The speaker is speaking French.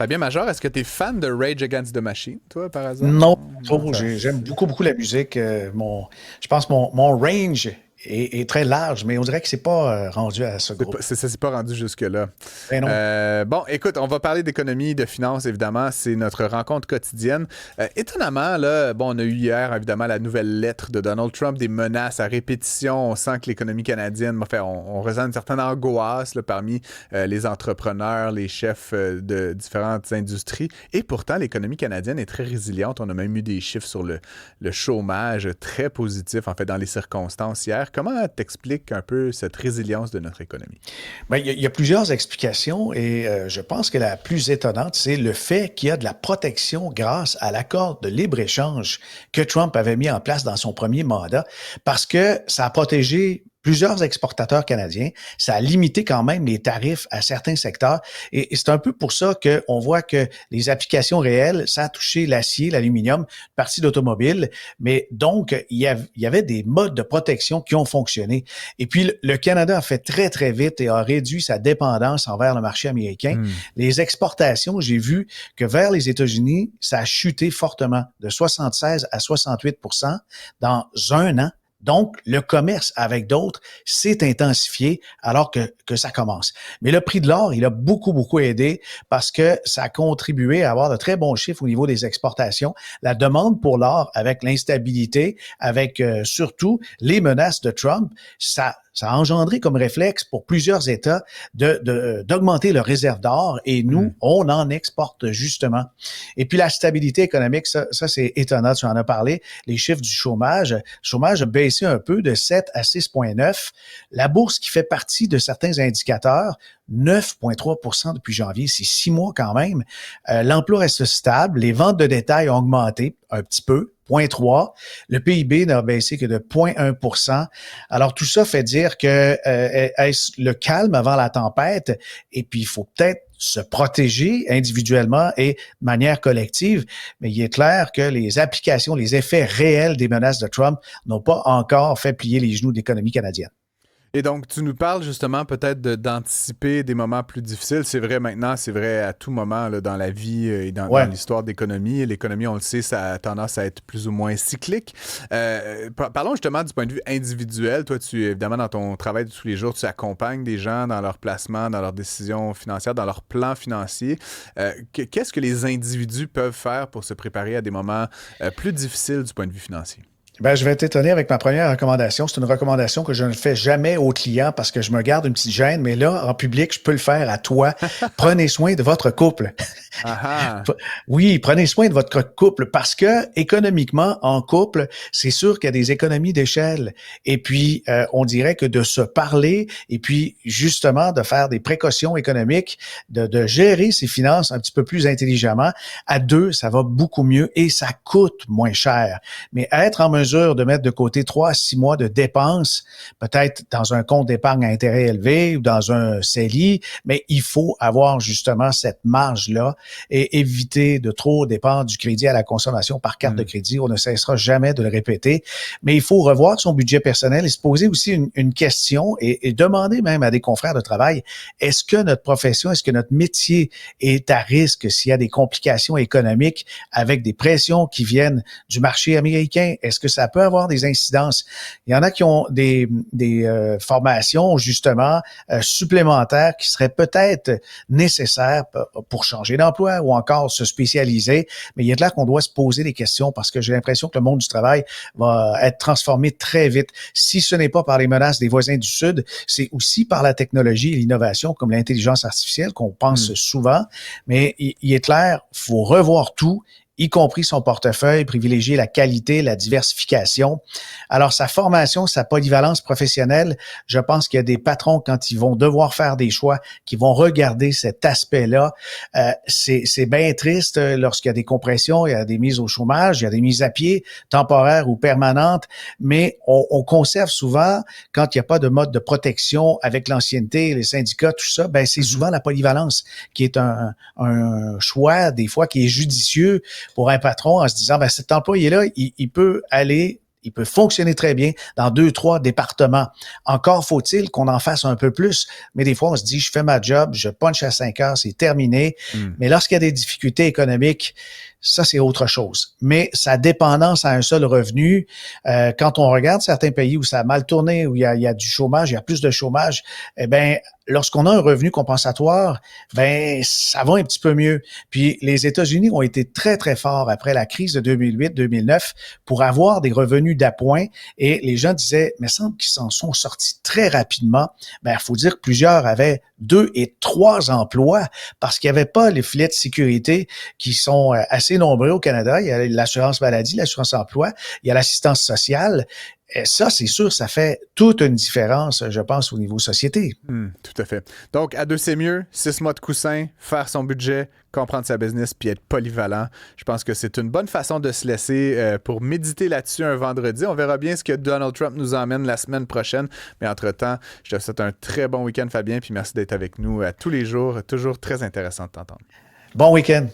Fabien Major, est-ce que tu es fan de Rage Against the Machine, toi, par hasard? Non, Non, trop. J'aime beaucoup, beaucoup la musique. Je pense que mon range est très large, mais on dirait que c'est pas rendu à ce groupe. Ça s'est pas rendu jusque-là. Ben non. Bon, écoute, on va parler d'économie, de finances, évidemment. C'est notre rencontre quotidienne. Étonnamment, là, bon, on a eu hier, évidemment, la nouvelle lettre de Donald Trump, des menaces à répétition. On sent que l'économie canadienne, enfin, on ressent une certaine angoisse là, parmi les entrepreneurs, les chefs de différentes industries. Et pourtant, l'économie canadienne est très résiliente. On a même eu des chiffres sur le chômage très positifs, en fait, dans les circonstances hier. Comment t'expliques un peu cette résilience de notre économie? Ben, il y a plusieurs explications et je pense que la plus étonnante, c'est le fait qu'il y a de la protection grâce à l'accord de libre-échange que Trump avait mis en place dans son premier mandat parce que ça a protégé plusieurs exportateurs canadiens. Ça a limité quand même les tarifs à certains secteurs. Et c'est un peu pour ça qu'on voit que les applications réelles, ça a touché l'acier, l'aluminium, partie d'automobile. Mais donc, il y avait des modes de protection qui ont fonctionné. Et puis, le Canada a fait très, très vite et a réduit sa dépendance envers le marché américain. Hmm. Les exportations, j'ai vu que vers les États-Unis, ça a chuté fortement de 76 à 68% dans un an. Donc, le commerce avec d'autres s'est intensifié alors que ça commence. Mais le prix de l'or, il a beaucoup, beaucoup aidé parce que ça a contribué à avoir de très bons chiffres au niveau des exportations. La demande pour l'or, avec l'instabilité, avec surtout les menaces de Trump, ça a engendré comme réflexe pour plusieurs États d'augmenter leurs réserves d'or et nous, Hmm. on en exporte justement. Et puis la stabilité économique, ça c'est étonnant, tu en as parlé, les chiffres du chômage. Le chômage a baissé un peu de 7 à 6,9. La bourse qui fait partie de certains indicateurs, 9,3% depuis janvier, c'est 6 mois quand même. L'emploi reste stable, les ventes de détail ont augmenté un petit peu, 0,3. Le PIB n'a baissé que de 0,1%. Alors tout ça fait dire que est-ce le calme avant la tempête? Et puis il faut peut-être se protéger individuellement et de manière collective, mais il est clair que les applications, les effets réels des menaces de Trump n'ont pas encore fait plier les genoux de l'économie canadienne. Et donc, tu nous parles justement peut-être d'anticiper des moments plus difficiles. C'est vrai maintenant, c'est vrai à tout moment là, dans la vie et dans Ouais. l'histoire d'économie. L'économie, on le sait, ça a tendance à être plus ou moins cyclique. Parlons justement du point de vue individuel. Toi, évidemment, dans ton travail de tous les jours, tu accompagnes des gens dans leur placement, dans leurs décisions financières, dans leur plan financier. Qu'est-ce que les individus peuvent faire pour se préparer à des moments plus difficiles du point de vue financier? Ben, je vais t'étonner avec ma première recommandation. C'est une recommandation que je ne fais jamais aux clients parce que je me garde une petite gêne, mais là, en public, je peux le faire à toi. Prenez soin de votre couple. Ah ah! Oui, prenez soin de votre couple parce que économiquement, en couple, c'est sûr qu'il y a des économies d'échelle. Et puis, on dirait que de se parler et puis justement de faire des précautions économiques, de gérer ses finances un petit peu plus intelligemment, à deux, ça va beaucoup mieux et ça coûte moins cher. Mais être en mesure de mettre de côté 3 à 6 mois de dépenses, peut-être dans un compte d'épargne à intérêt élevé ou dans un CELI, mais il faut avoir justement cette marge-là et éviter de trop dépendre du crédit à la consommation par carte de Hmm. crédit. On ne cessera jamais de le répéter, mais il faut revoir son budget personnel et se poser aussi une question et demander même à des confrères de travail, est-ce que notre profession, est-ce que notre métier est à risque s'il y a des complications économiques avec des pressions qui viennent du marché américain? Est-ce que ça peut avoir des incidences? Il y en a qui ont des formations justement supplémentaires qui seraient peut-être nécessaires pour changer d'emploi ou encore se spécialiser, mais il est clair qu'on doit se poser des questions parce que j'ai l'impression que le monde du travail va être transformé très vite. Si ce n'est pas par les menaces des voisins du Sud, c'est aussi par la technologie et l'innovation comme l'intelligence artificielle qu'on pense Hmm. souvent, mais il est clair, il faut revoir tout y compris son portefeuille, privilégier la qualité, la diversification. Alors, sa formation, sa polyvalence professionnelle, je pense qu'il y a des patrons, quand ils vont devoir faire des choix, qui vont regarder cet aspect-là. C'est bien triste lorsqu'il y a des compressions, il y a des mises au chômage, il y a des mises à pied, temporaires ou permanentes, mais on conserve souvent, quand il n'y a pas de mode de protection avec l'ancienneté, les syndicats, tout ça, ben c'est Mhm. souvent la polyvalence qui est un choix, des fois, qui est judicieux pour un patron en se disant, ben, cet employé-là, il peut aller Il peut fonctionner très bien dans 2-3 départements. Encore faut-il qu'on en fasse un peu plus, mais des fois, on se dit, je fais ma job, je punch à 5 heures, c'est terminé. Mais lorsqu'il y a des difficultés économiques, ça, c'est autre chose. Mais sa dépendance à un seul revenu, quand on regarde certains pays où ça a mal tourné, où il y a du chômage, il y a plus de chômage, eh bien, lorsqu'on a un revenu compensatoire, ben ça va un petit peu mieux. Puis les États-Unis ont été très, très forts après la crise de 2008-2009 pour avoir des revenus d'appoint et les gens disaient, mais il semble qu'ils s'en sont sortis très rapidement. Ben, il faut dire que plusieurs avaient 2 et 3 emplois parce qu'il n'y avait pas les filets de sécurité qui sont assez nombreux au Canada. Il y a l'assurance maladie, l'assurance emploi, il y a l'assistance sociale. Et ça, c'est sûr, ça fait toute une différence, je pense, au niveau société. Tout à fait. Donc, à deux, c'est mieux. 6 mois de coussin, faire son budget, comprendre sa business, puis être polyvalent. Je pense que c'est une bonne façon de se laisser pour méditer là-dessus un vendredi. On verra bien ce que Donald Trump nous emmène la semaine prochaine. Mais entre-temps, je te souhaite un très bon week-end, Fabien, puis merci d'être avec nous tous les jours. Toujours très intéressant de t'entendre. Bon week-end.